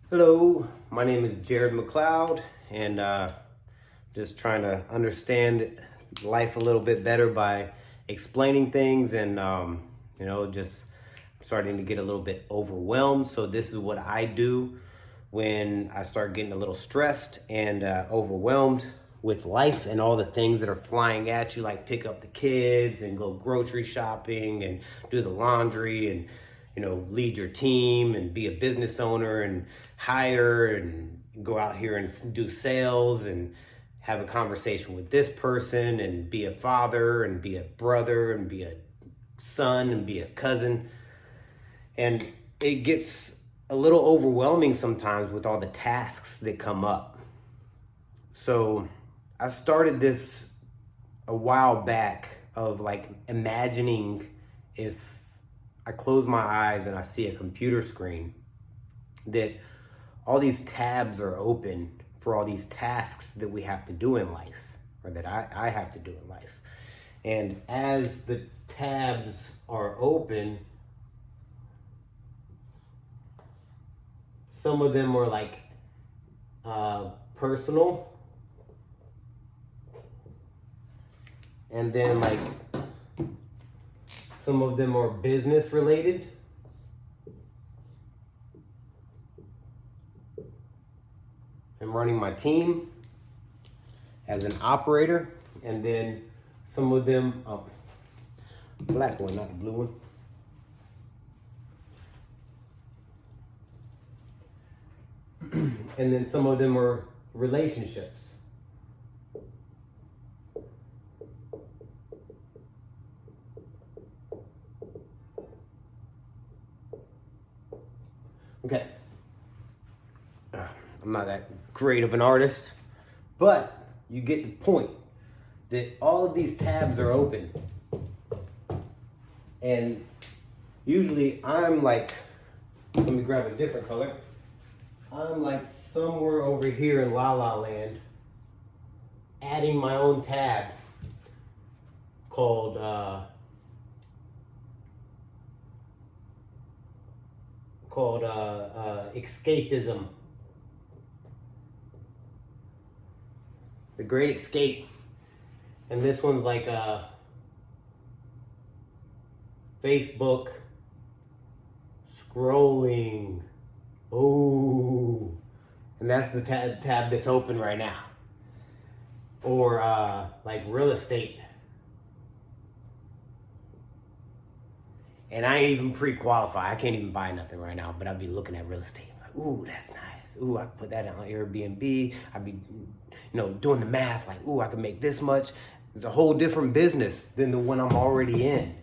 Hello, my name is Jared McLeod, and just trying to understand life a little bit better by explaining things, and just starting to get a little bit overwhelmed. So this is what I do when I start getting a little stressed and overwhelmed with life and all the things that are flying at you, like pick up the kids and go grocery shopping and do the laundry and lead your team and be a business owner and hire and go out here and do sales and have a conversation with this person and be a father and be a brother and be a son and be a cousin. And it gets a little overwhelming sometimes with all the tasks that come up. So I started this a while back of like imagining if I close my eyes and I see a computer screen, that all these tabs are open for all these tasks that we have to do in life, or that I have to do in life. And as the tabs are open, some of them are like personal, and then like some of them are business related. I'm running my team as an operator, and then some of them, black one, not the blue one. And then some of them are relationships. Okay. I'm not that great of an artist, but you get the point that all of these tabs are open. And usually I'm like, let me grab a different color. I'm like somewhere over here in La La Land, adding my own tab called escapism. The Great Escape. And this one's like Facebook scrolling. Oh, and that's the tab that's open right now. Or like real estate. And I ain't even pre-qualified. I can't even buy nothing right now, but I'd be looking at real estate. Like, ooh, that's nice. Ooh, I could put that on Airbnb. I'd be, doing the math. Like, ooh, I could make this much. It's a whole different business than the one I'm already in.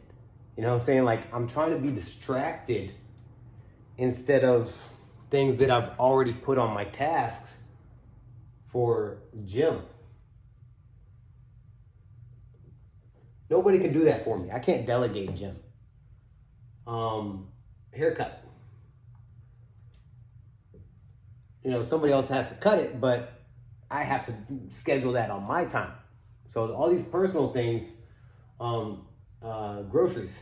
You know what I'm saying? Like, I'm trying to be distracted instead of things that I've already put on my tasks for gym. Nobody can do that for me. I can't delegate gym. Haircut. Somebody else has to cut it, but I have to schedule that on my time. So all these personal things, groceries.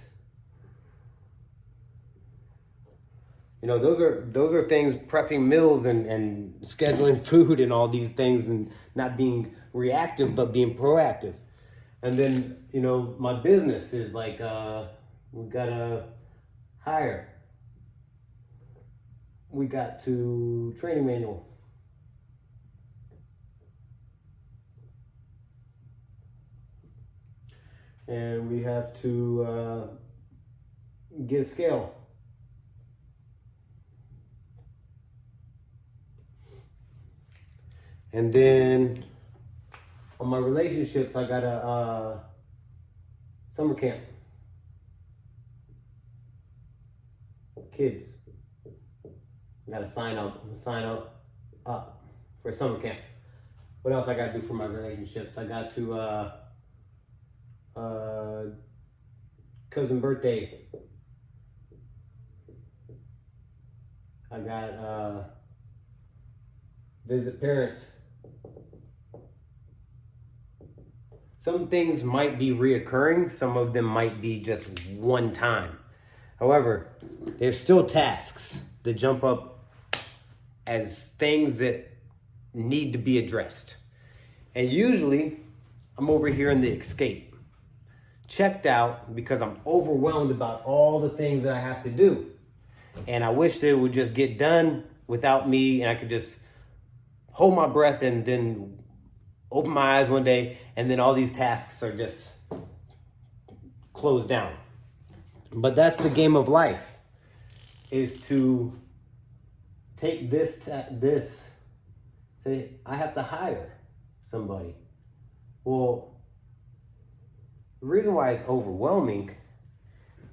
Those are things, prepping meals and scheduling food and all these things, and not being reactive but being proactive. And then my business is like we gotta hire. We got to training manual. And we have to get a scale. And then on my relationships, I got a summer camp. Kids. I gotta sign up for summer camp. What else I gotta do for my relationships? I got to cousin birthday. I got visit parents. Some things might be reoccurring, some of them might be just one time. However, there's still tasks that jump up as things that need to be addressed. And usually I'm over here in the escape, checked out because I'm overwhelmed about all the things that I have to do. And I wish it would just get done without me and I could just hold my breath and then open my eyes one day and then all these tasks are just closed down. But that's the game of life, is to take this, say, I have to hire somebody. Well, the reason why it's overwhelming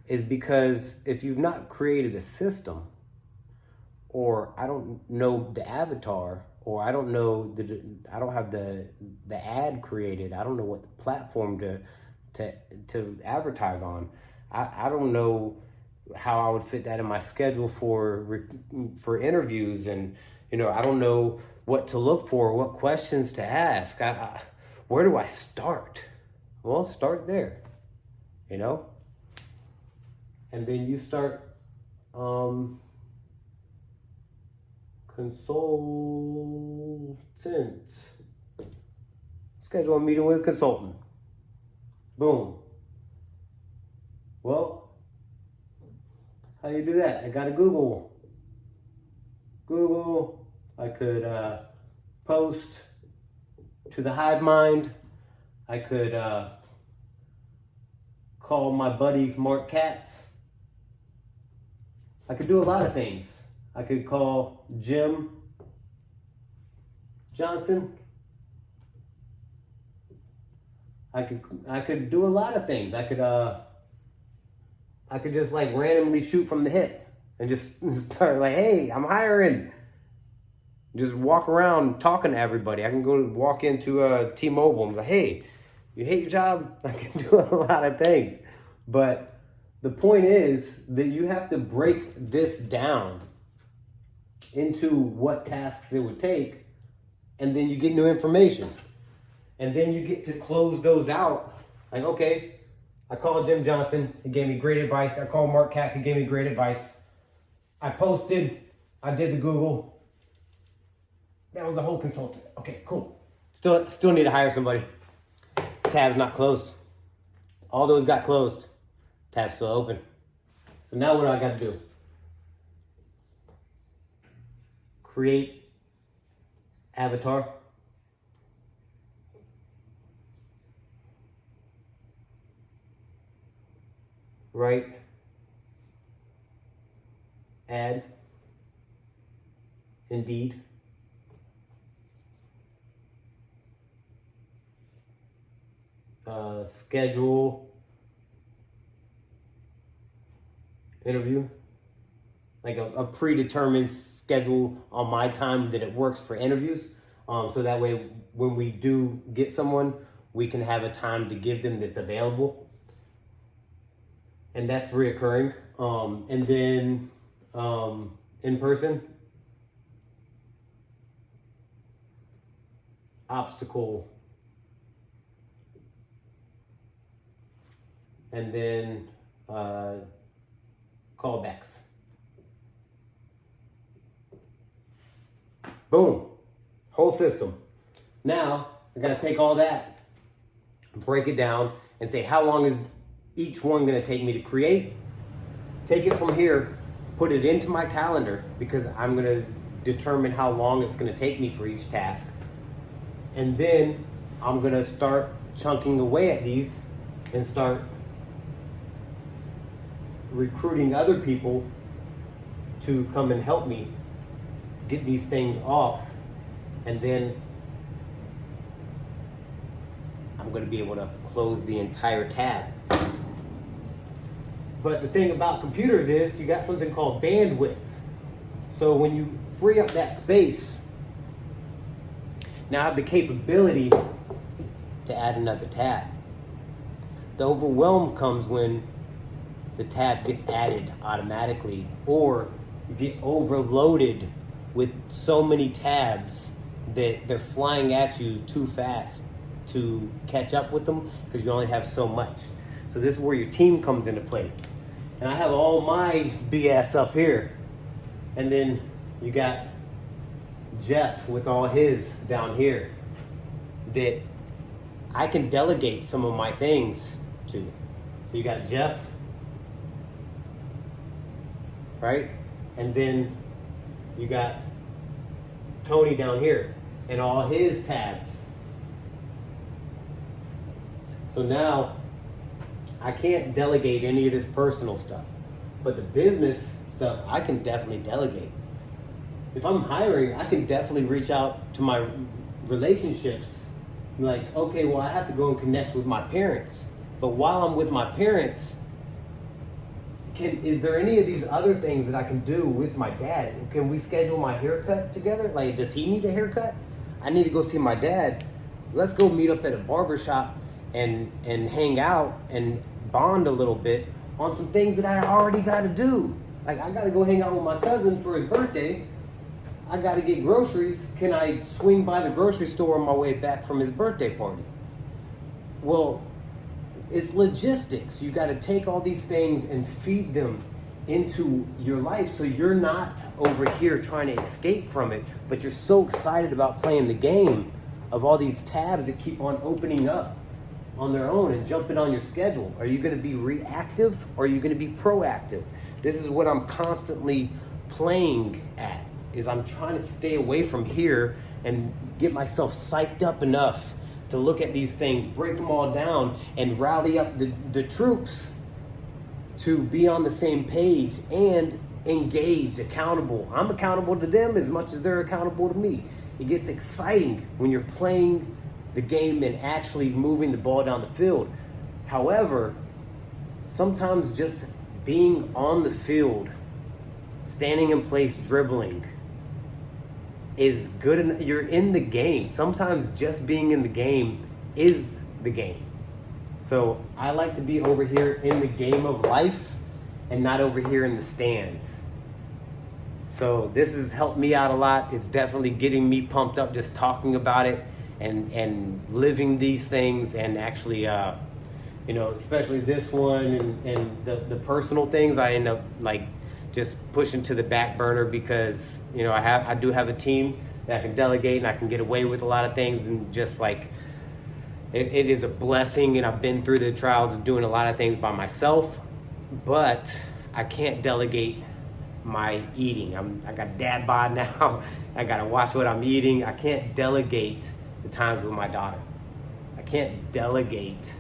is because if you've not created a system, or I don't know the avatar, or I don't know I don't have the ad created, I don't know what the platform to advertise on. I don't know how I would fit that in my schedule for interviews, and I don't know what to look for, what questions to ask. Where do I start? Well, start there, and then you start consultant. Schedule a meeting with a consultant. Boom. Well, how do you do that? I gotta Google. I could post to the Hive Mind. I could call my buddy Mark Katz. I could do a lot of things. I could call Jim Johnson. I could do a lot of things. I could just like randomly shoot from the hip and just start like, hey, I'm hiring. Just walk around talking to everybody. I can go walk into T-Mobile and be like, hey, you hate your job? I can do a lot of things. But the point is that you have to break this down into what tasks it would take, and then you get new information. And then you get to close those out. Like, okay, I called Jim Johnson, he gave me great advice. I called Mark Katz, he gave me great advice. I posted, I did the Google. That was the whole consultant. Okay, cool. Still need to hire somebody. Tab's not closed. All those got closed. Tab's still open. So now what do I got to do? Create avatar. Right. Add. Indeed. Schedule interview, like a predetermined schedule on my time that it works for interviews, so that way when we do get someone, we can have a time to give them that's available, and that's reoccurring. And then in person, obstacle, and then callbacks. Boom. Whole system. Now, I gotta take all that, break it down, and say, how long is each one gonna take me to create? Take it from here, put it into my calendar, because I'm gonna determine how long it's gonna take me for each task. And then I'm gonna start chunking away at these and start recruiting other people to come and help me get these things off, and then I'm going to be able to close the entire tab. But the thing about computers is you got something called bandwidth. So when you free up that space, now I have the capability to add another tab. The overwhelm comes when the tab gets added automatically, or you get overloaded with so many tabs that they're flying at you too fast to catch up with them because you only have so much. So this is where your team comes into play. And I have all my BS up here. And then you got Jeff with all his down here that I can delegate some of my things to. So you got Jeff, right? And then you got Tony down here and all his tabs. So now I can't delegate any of this personal stuff, but the business stuff I can definitely delegate. If I'm hiring, I can definitely reach out to my relationships. Like, okay, well, I have to go and connect with my parents. But while I'm with my parents, is there any of these other things that I can do with my dad? Can we schedule my haircut together? Like, does he need a haircut? I need to go see my dad. Let's go meet up at a barbershop and hang out and bond a little bit on some things that I already got to do. Like, I got to go hang out with my cousin for his birthday. I got to get groceries. Can I swing by the grocery store on my way back from his birthday party? Well, it's logistics. You got to take all these things and feed them into your life so you're not over here trying to escape from it, but you're so excited about playing the game of all these tabs that keep on opening up on their own and jumping on your schedule. Are you going to be reactive or are you going to be proactive? This is what I'm constantly playing at, is I'm trying to stay away from here and get myself psyched up enough to look at these things, break them all down, and rally up the troops to be on the same page and engaged, accountable. I'm accountable to them as much as they're accountable to me. It gets exciting when you're playing the game and actually moving the ball down the field. However, sometimes just being on the field, standing in place, dribbling, is good enough. You're in the game. Sometimes just being in the game is the game. So I like to be over here in the game of life and not over here in the stands. So this has helped me out a lot. It's definitely getting me pumped up just talking about it and living these things, and actually especially this one and the personal things I end up like just pushing to the back burner, because I do have a team that I can delegate and I can get away with a lot of things, and just like it is a blessing, and I've been through the trials of doing a lot of things by myself, but I can't delegate my eating. I got dad bod now. I gotta watch what I'm eating. I can't delegate the times with my daughter. I can't delegate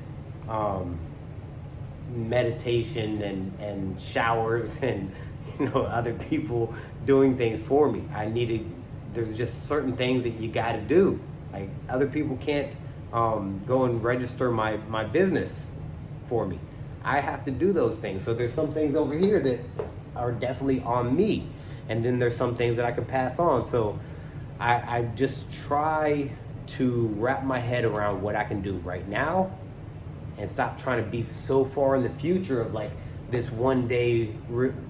meditation and showers and other people doing things for me. There's just certain things that you got to do. Like, other people can't go and register my business for me. I have to do those things. So there's some things over here that are definitely on me, and then there's some things that I can pass on. So I just try to wrap my head around what I can do right now and stop trying to be so far in the future of like this one day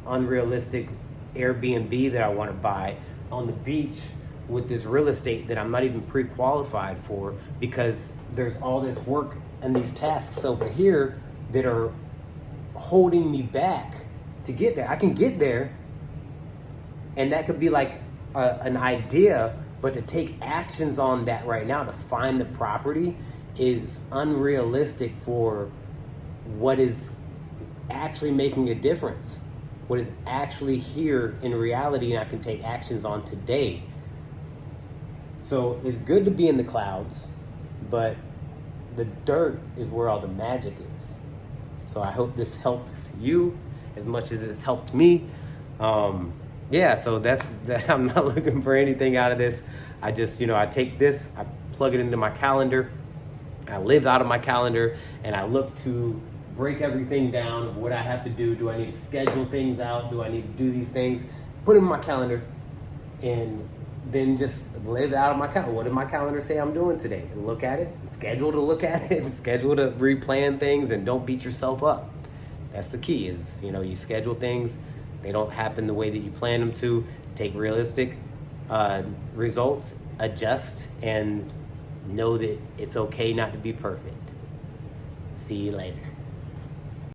unrealistic Airbnb that I want to buy on the beach with this real estate that I'm not even pre-qualified for, because there's all this work and these tasks over here that are holding me back to get there. I can get there, and that could be like an idea, but to take actions on that right now to find the property is unrealistic for what is actually making a difference, what is actually here in reality, and I can take actions on today. So it's good to be in the clouds, but the dirt is where all the magic is. So I hope this helps you as much as it's helped me. So that's that. I'm not looking for anything out of this. I just, I take this, I plug it into my calendar, I live out of my calendar, and I look to break everything down of what I have to do. Do I need to schedule things out? Do I need to do these things? Put them in my calendar, and then just live out of my calendar. What did my calendar say I'm doing today? And look at it, and schedule to look at it, and schedule to replan things, and don't beat yourself up. That's the key is, you schedule things. They don't happen the way that you plan them to. Take realistic results, adjust, and know that it's okay not to be perfect. See you later.